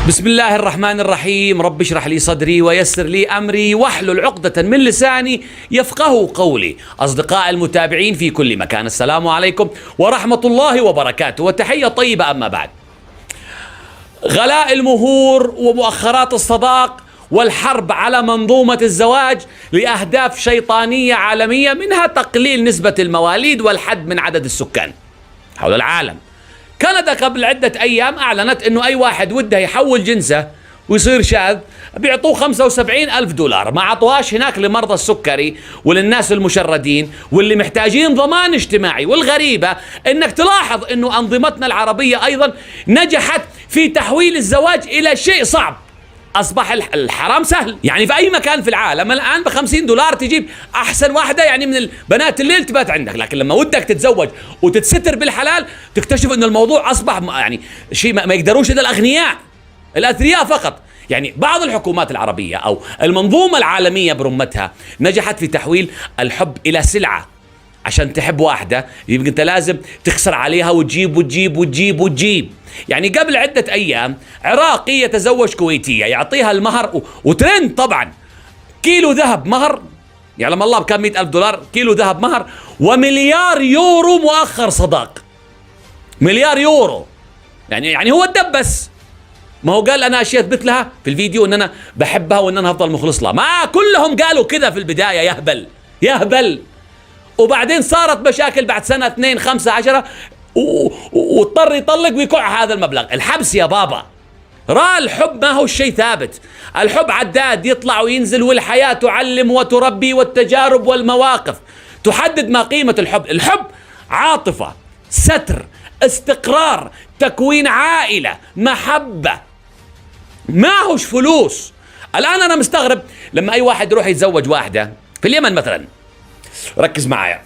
بسم الله الرحمن الرحيم. رب اشرح لي صدري ويسر لي أمري واحلل عقدة من لساني يفقهوا قولي. أصدقاء المتابعين في كل مكان، السلام عليكم ورحمة الله وبركاته، وتحية طيبة. أما بعد، غلاء المهور ومؤخرات الصداق والحرب على منظومة الزواج لأهداف شيطانية عالمية، منها تقليل نسبة المواليد والحد من عدد السكان حول العالم. كندا قبل عدة أيام أعلنت أنه أي واحد وده يحول جنسه ويصير شاذ بيعطوه 75,000 دولار. ما عطوهاش هناك لمرضى السكري وللناس المشردين واللي محتاجين ضمان اجتماعي. والغريبة أنك تلاحظ أنه أنظمتنا العربية أيضا نجحت في تحويل الزواج إلى شيء صعب. أصبح الحرام سهل، يعني في أي مكان في العالم الآن ب50 دولار تجيب أحسن واحدة يعني من البنات الليل تبات عندك. لكن لما ودك تتزوج وتتستر بالحلال تكتشف أن الموضوع أصبح يعني شيء ما يقدروش إلا الأثرياء فقط. يعني بعض الحكومات العربية أو المنظومة العالمية برمتها نجحت في تحويل الحب إلى سلعة. عشان تحب واحدة يبقى أنت لازم تخسر عليها وتجيب وتجيب وتجيب وتجيب. يعني قبل عدة أيام عراقي يتزوج كويتية، يعطيها المهر وترند طبعا، كيلو ذهب مهر، يعلم الله بكم، 100,000 دولار كيلو ذهب مهر، ومليار يورو مؤخر صداق. مليار يورو يعني هو الدبس. ما هو قال أنا أشياء أثبت لها في الفيديو أن أنا بحبها وأن أنا هفضل مخلص لها. ما كلهم قالوا كذا في البداية، يهبل. وبعدين صارت مشاكل بعد سنة 2 5 10 واضطر يطلق ويكع هذا المبلغ. الحبس يا بابا. الحب ما هو الشيء ثابت، الحب عداد يطلع وينزل، والحياة تعلم وتربي، والتجارب والمواقف تحدد ما قيمة الحب. الحب عاطفة، ستر، استقرار، تكوين عائلة، محبة، ما هوش فلوس. الآن أنا مستغرب لما أي واحد يروح يتزوج واحدة في اليمن مثلا، ركز معايا،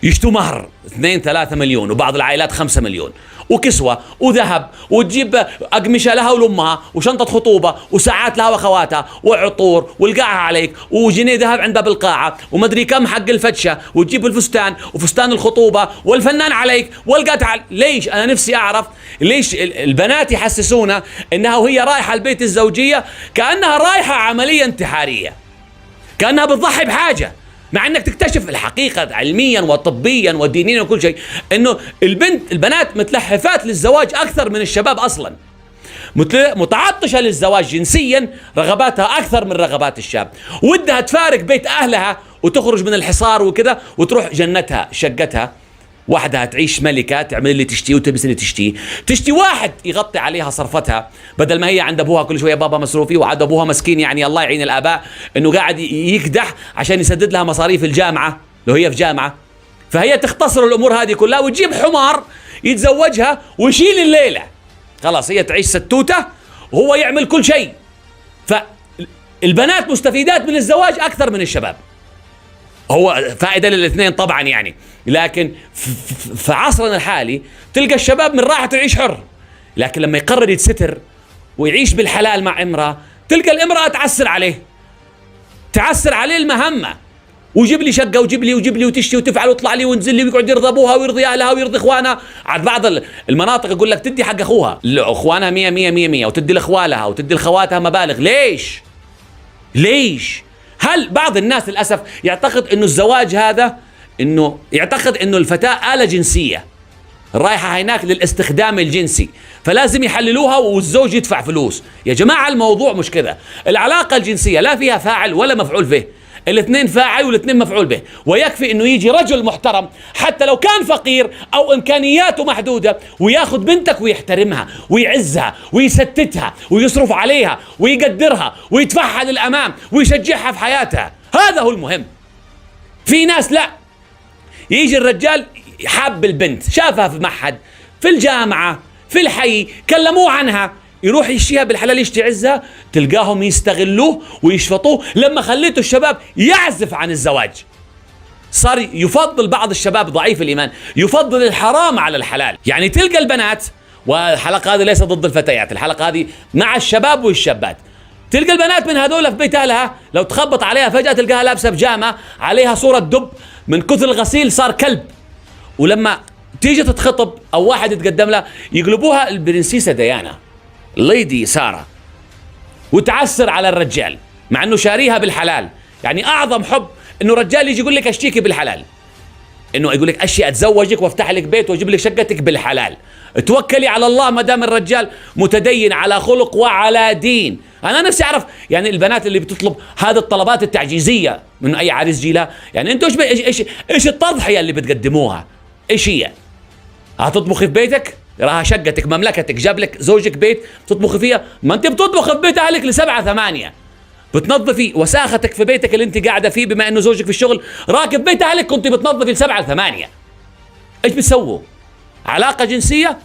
يشتوا مهر 2-3 مليون، وبعض العائلات 5 مليون، وكسوة وذهب، وتجيب أقمشة لها ولأمها، وشنطة خطوبة، وساعات لها وأخواتها، وعطور، والقاعة عليك، وجنيه ذهب عندها بالقاعة، ومدري كم حق الفتشة، وتجيب الفستان وفستان الخطوبة، والفنان عليك، والقطع. ليش؟ أنا نفسي أعرف ليش البنات يحسسونا إنها وهي رايحة البيت الزوجية كأنها رايحة عملية انتحارية، كأنها بتضحي بحاجة، مع انك تكتشف الحقيقة علميا وطبيا ودينيا وكل شيء انه البنات متلهفات للزواج اكثر من الشباب اصلا، متعطشة للزواج جنسيا، رغباتها اكثر من رغبات الشاب، ودها تفارق بيت اهلها وتخرج من الحصار وكذا وتروح جنتها شقتها وحدها، تعيش ملكة، تعمل اللي تشتيه وتلبس اللي تشتيه، تشتي واحد يغطي عليها صرفتها، بدل ما هي عند ابوها كل شويه بابا مصروفي، وعاد ابوها مسكين يعني الله يعين الاباء انه قاعد يكدح عشان يسدد لها مصاريف الجامعه لو هي في جامعه. فهي تختصر الامور هذه كلها وتجيب حمار يتزوجها ويشيل الليله، خلاص هي تعيش ستوته وهو يعمل كل شيء. فالبنات مستفيدات من الزواج اكثر من الشباب، هو فائدة للاثنين طبعا يعني، لكن في عصرنا الحالي تلقى الشباب من راحته يعيش حر، لكن لما يقرر يتستر ويعيش بالحلال مع امرأة تلقى الامرأة تعسر عليه المهمة، وجيب لي شقة وجيب لي وتشتي وتفعل وتطلع لي وينزل لي ويقعد يرضى ابوها ويرضي اهلها ويرضي اخوانها. عاد بعض المناطق يقول لك تدي حق اخوها، اخوانها 100 وتدي لاخوالها وتدي لخواتها مبالغ. ليش؟ هل بعض الناس للأسف يعتقد انه الزواج هذا يعتقد انه الفتاة آلة جنسية رايحة هناك للاستخدام الجنسي، فلازم يحللوها والزوج يدفع فلوس. يا جماعة الموضوع مش كذا. العلاقة الجنسية لا فيها فاعل ولا مفعول به، الاثنين فاعل والاثنين مفعول به، ويكفي انه يجي رجل محترم حتى لو كان فقير او امكانياته محدودة وياخذ بنتك ويحترمها ويعزها ويستتها ويصرف عليها ويقدرها ويدفعها للامام ويشجعها في حياتها. هذا هو المهم. في ناس لا، يجي الرجال حاب البنت، شافها في معهد، في الجامعة، في الحي، كلموه عنها، يروح يشتيها بالحلال، يشتي عزها، تلقاهم يستغلوه ويشفطوه. لما خليته الشباب يعزف عن الزواج صار يفضل بعض الشباب ضعيف الإيمان يفضل الحرام على الحلال. يعني تلقى البنات، والحلقة هذه ليست ضد الفتيات، الحلقة هذه مع الشباب والشابات، تلقى البنات من هذول في بيت أهلها لو تخبط عليها فجأة تلقاها لابسة بجامة عليها صورة دب، من كثر الغسيل صار كلب، ولما تيجي تتخطب أو واحد يتقدم لها يقلبوها البرنسيسة ديانا. ليدي سارة وتعسر على الرجال مع انه شاريها بالحلال. يعني اعظم حب انه رجال يجي يقول لك اشتيكي بالحلال، انه يقول لك اشي اتزوجك وافتح لك بيت واجيب لك شقتك بالحلال. توكلي على الله ما دام الرجال متدين على خلق وعلى دين. انا نفسي اعرف يعني البنات اللي بتطلب هذه الطلبات التعجيزيه من اي عريس جيلها، يعني انتوا ايش التضحيه اللي بتقدموها؟ ايش هي؟ هتطبخي في بيتك؟ راها شقتك مملكتك، جاب لك زوجك بيت بتطبخي فيها؟ ما انت بتطبخ في بيت اهلك لسبعة ثمانية، بتنظفي وساختك في بيتك اللي انت قاعده فيه بما انه زوجك في الشغل راكب بيت اهلك كنت بتنظفي لسبعة ثمانية. ايش بتسووا؟ علاقه جنسيه؟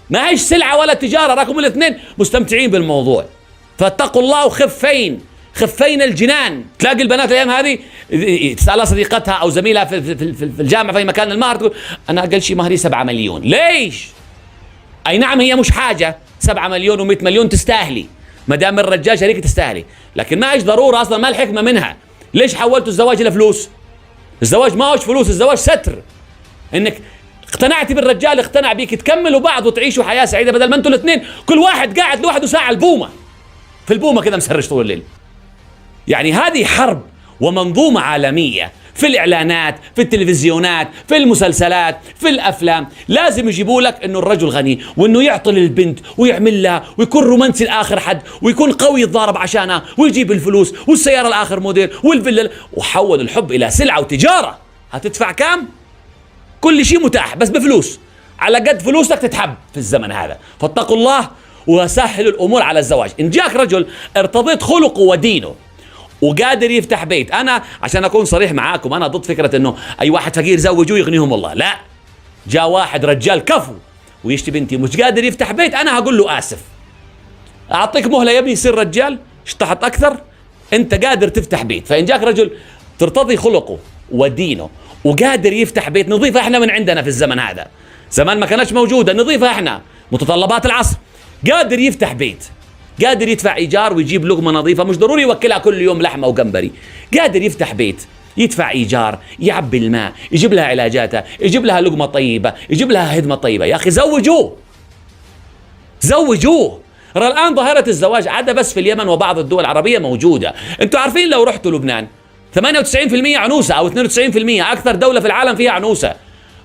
ما هيش سلعه ولا تجاره، راكم الاثنين مستمتعين بالموضوع. فاتقوا الله وخفين الجنان. تلاقي البنات الايام هذه تسالها صديقتها او زميلها في الجامعه في مكان المهر تقول انا اقل شيء مهري 7 مليون. ليش؟ اي نعم هي مش حاجه، 7 مليون و100 مليون تستاهلي ما دام الرجال شريك تستاهلي، لكن ما هيش ضروره اصلا، ما الحكمه منها. ليش حولتوا الزواج الى فلوس؟ الزواج ما هوش فلوس، الزواج ستر. انك اقتنعتي بالرجال اقتنع بيك، تكملوا بعض وتعيشوا حياه سعيده بدل ما انتوا الاثنين كل واحد قاعد لوحده ساعه البومه في البومه كذا مسرش طول الليل. يعني هذه حرب ومنظومه عالميه في الاعلانات، في التلفزيونات، في المسلسلات، في الافلام. لازم يجيبوا لك انه الرجل غني وانه يعطي للبنت ويعمل لها ويكون رومانسي لاخر حد ويكون قوي يتضارب عشانها ويجيب الفلوس والسياره الاخر موديل والفيلا، وحول الحب الى سلعه وتجاره. هتدفع كام؟ كل شيء متاح بس بفلوس، على قد فلوسك تتحب في الزمن هذا. فاتقوا الله وسهلوا الامور على الزواج. ان جاك رجل ارتضيت خلقه ودينه وقادر يفتح بيت، انا عشان اكون صريح معاكم انا ضد فكره انه اي واحد فقير زوجوه يغنيهم الله، لا. جاء واحد رجال كفو ويشتي بنتي مش قادر يفتح بيت، انا هقول له اسف، اعطيك مهله يا ابني يصير رجال، اشتحط اكثر، انت قادر تفتح بيت. فان جاك رجل ترتضي خلقه ودينه وقادر يفتح بيت، نضيفها احنا من عندنا في الزمن هذا، زمان ما كانتش موجوده، نضيفها احنا متطلبات العصر. قادر يفتح بيت، قادر يدفع ايجار ويجيب لقمه نظيفه، مش ضروري يوكلها كل يوم لحمه وجمبري، قادر يفتح بيت، يدفع ايجار، يعبي الماء، يجيب لها علاجاتها، يجيب لها لقمه طيبه، يجيب لها هدمه طيبه. يا اخي زوجوه. الان ظاهره الزواج عاده بس في اليمن وبعض الدول العربيه موجوده. انتوا عارفين لو رحتوا لبنان 98% عنوسه او 92%، اكثر دوله في العالم فيها عنوسه.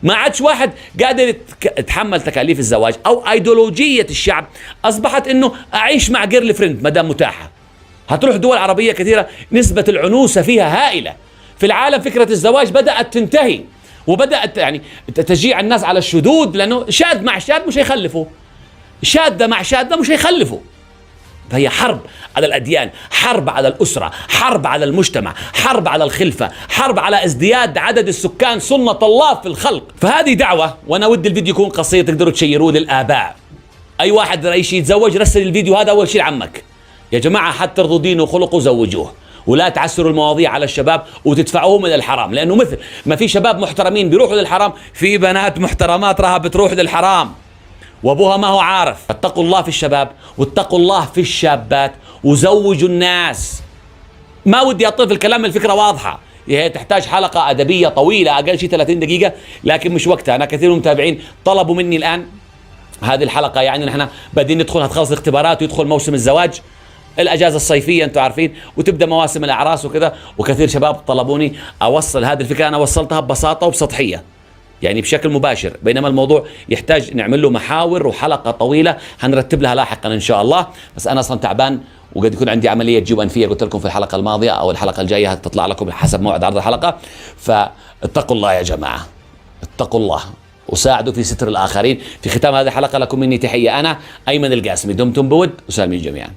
ما عادش واحد قادر يتحمل تكاليف الزواج، او ايديولوجيه الشعب اصبحت انه اعيش مع جيرل فريند ما دام متاحه. هتروح دول عربيه كثيره نسبه العنوسه فيها هائله. في العالم فكره الزواج بدات تنتهي، وبدات يعني تشجيع الناس على الشذوذ، لانه شاذ مع شاذ مش هيخلفوا، شاذة مع شاذة مش هيخلفوا. فهي حرب على الأديان، حرب على الأسرة، حرب على المجتمع، حرب على الخلفة، حرب على ازدياد عدد السكان، سنة الله في الخلق. فهذه دعوة، وأنا ودي الفيديو يكون قصير تقدروا تشيروه للآباء. أي واحد رئيس يتزوج رسل الفيديو هذا أول شيء لعمك. يا جماعة حتى ترضوا دينه وخلقه زوجوه، ولا تعسروا المواضيع على الشباب وتدفعوهم إلى الحرام، لأنه مثل ما في شباب محترمين بيروحوا للحرام، في بنات محترمات راها بتروح للحرام وابوها ما هو عارف. اتقوا الله في الشباب واتقوا الله في الشابات وزوجوا الناس. ما ودي اطيل في الكلام، الفكره واضحه، هي تحتاج حلقه ادبيه طويله اقل شيء 30 دقيقه، لكن مش وقتها. انا كثير من المتابعين طلبوا مني الان هذه الحلقه، يعني نحن بدين ندخل، هتخلص الاختبارات ويدخل موسم الزواج، الاجازه الصيفيه انتم عارفين، وتبدا مواسم الاعراس وكذا، وكثير شباب طلبوني اوصل هذه الفكره. انا وصلتها ببساطه وبسطحيه، يعني بشكل مباشر، بينما الموضوع يحتاج نعمل له محاور وحلقة طويلة هنرتب لها لاحقا إن شاء الله. بس أنا أصلا تعبان وقد يكون عندي عملية جيوب أنفية، قلت لكم في الحلقة الماضية أو الحلقة الجاية هتطلع لكم حسب موعد عرض الحلقة. فاتقوا الله يا جماعة، اتقوا الله وساعدوا في ستر الآخرين. في ختام هذه الحلقة لكم مني تحية، أنا أيمن القاسمي، دمتم بود وسالمين جميعا.